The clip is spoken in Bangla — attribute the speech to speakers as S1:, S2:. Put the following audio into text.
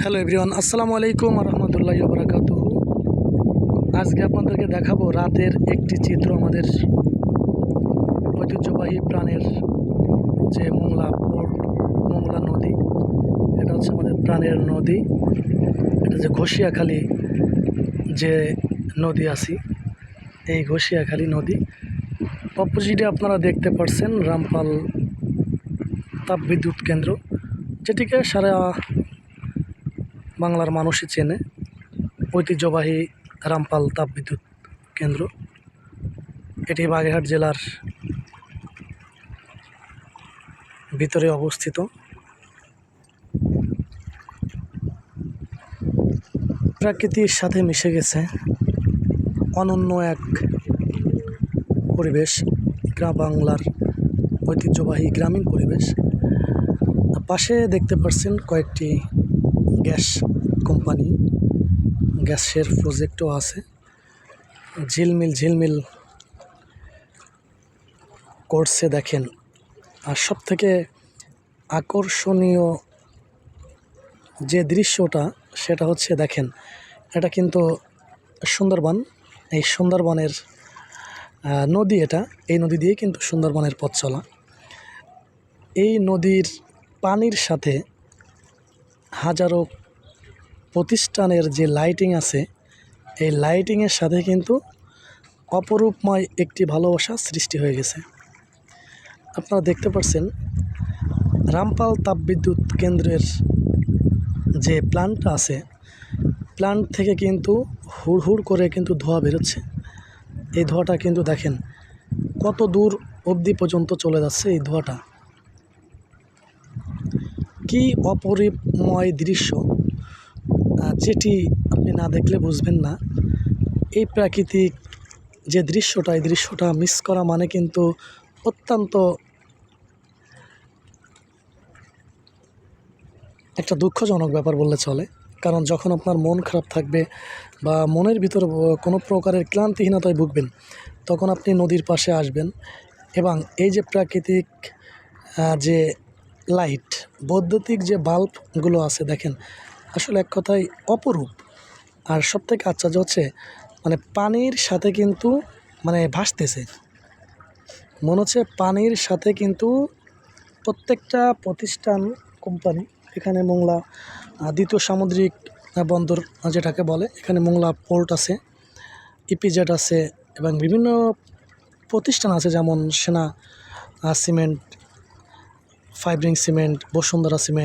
S1: হ্যালো এভরিওয়ান, আসসালামু আলাইকুম রহমতুল্লাহি ওয়া বারাকাতুহু। আজকে আপনাদেরকে দেখাবো রাতের একটি চিত্র আমাদের ঐতিহ্যবাহী প্রাণের যে মোংলা পোর্ট, মোংলা নদী। এটা হচ্ছে আমাদের প্রাণের নদী। এটা যে ঘষিয়াখালী যে নদী আছে, এই ঘষিয়াখালী নদী অপোজিটে আপনারা দেখতে পাচ্ছেন রামপাল তাপবিদ্যুৎ কেন্দ্র, যেটিকে সারা বাংলার মানুষই চেনে। ঐতিহ্যবাহী রামপাল তাপবিদ্যুৎ কেন্দ্র, এটি বাগেরহাট জেলার ভিতরে অবস্থিত। প্রকৃতির সাথে মিশে গেছে অনন্য এক পরিবেশ, গ্রাম বাংলার ঐতিহ্যবাহী গ্রামীণ পরিবেশ। পাশে দেখতে পাচ্ছেন কয়েকটি গ্যাস কোম্পানি, গ্যাসের প্রজেক্টও আছে। ঝিলমিল করছে দেখেন। আর সবথেকে আকর্ষণীয় যে দৃশ্যটা, সেটা হচ্ছে দেখেন, এটা কিন্তু সুন্দরবন। এই সুন্দরবনের নদী, এই নদী দিয়ে কিন্তু সুন্দরবনের পথ চলা। এই নদীর পানির সাথে হাজারো প্রতিষ্ঠানের যে লাইটিং আছে, এই লাইটিংয়ের সাথে কিন্তু অপরূপময় একটি ভালোবাসা সৃষ্টি হয়ে গেছে। আপনারা দেখতে পাচ্ছেন রামপাল তাপবিদ্যুৎ কেন্দ্রের যে প্ল্যান্টটা আছে, প্ল্যান্ট থেকে কিন্তু হুড় করে কিন্তু ধোঁয়া বেরোচ্ছে। এই ধোঁয়াটা কিন্তু দেখেন কত দূর অবধি পর্যন্ত চলে যাচ্ছে। এই ধোঁয়াটা কি অপরিময় দৃশ্য, যেটি আপনি না দেখলে বুঝবেন না। এই প্রাকৃতিক যে দৃশ্যটা, এই দৃশ্যটা মিস করা মানে কিন্তু অত্যন্ত একটা দুঃখজনক ব্যাপার বললে চলে। কারণ যখন আপনার মন খারাপ থাকবে বা মনের ভিতর কোনো প্রকারের ক্লান্তিহীনতায় ভুগবেন, তখন আপনি নদীর পাশে আসবেন এবং এই যে প্রাকৃতিক যে লাইট, বৈদ্যুতিক যে বাল্বগুলো আছে দেখেন, আসলে এক কথায় অপরূপ। আর সবথেকে আশ্চর্য হচ্ছে মানে পানির সাথে কিন্তু ভাসতেছে, মনে হচ্ছে পানির সাথে কিন্তু প্রত্যেকটা প্রতিষ্ঠান, কোম্পানি। এখানে মোংলা দ্বিতীয় সামুদ্রিক বন্দর যেটাকে বলে, এখানে মোংলা পোর্ট আছে, ইপিজেড আছে এবং বিভিন্ন প্রতিষ্ঠান আছে, যেমন সেনা সিমেন্ট, ফাইব্রিং সিমেন্ট, বসুন্ধরা সিমেন্ট।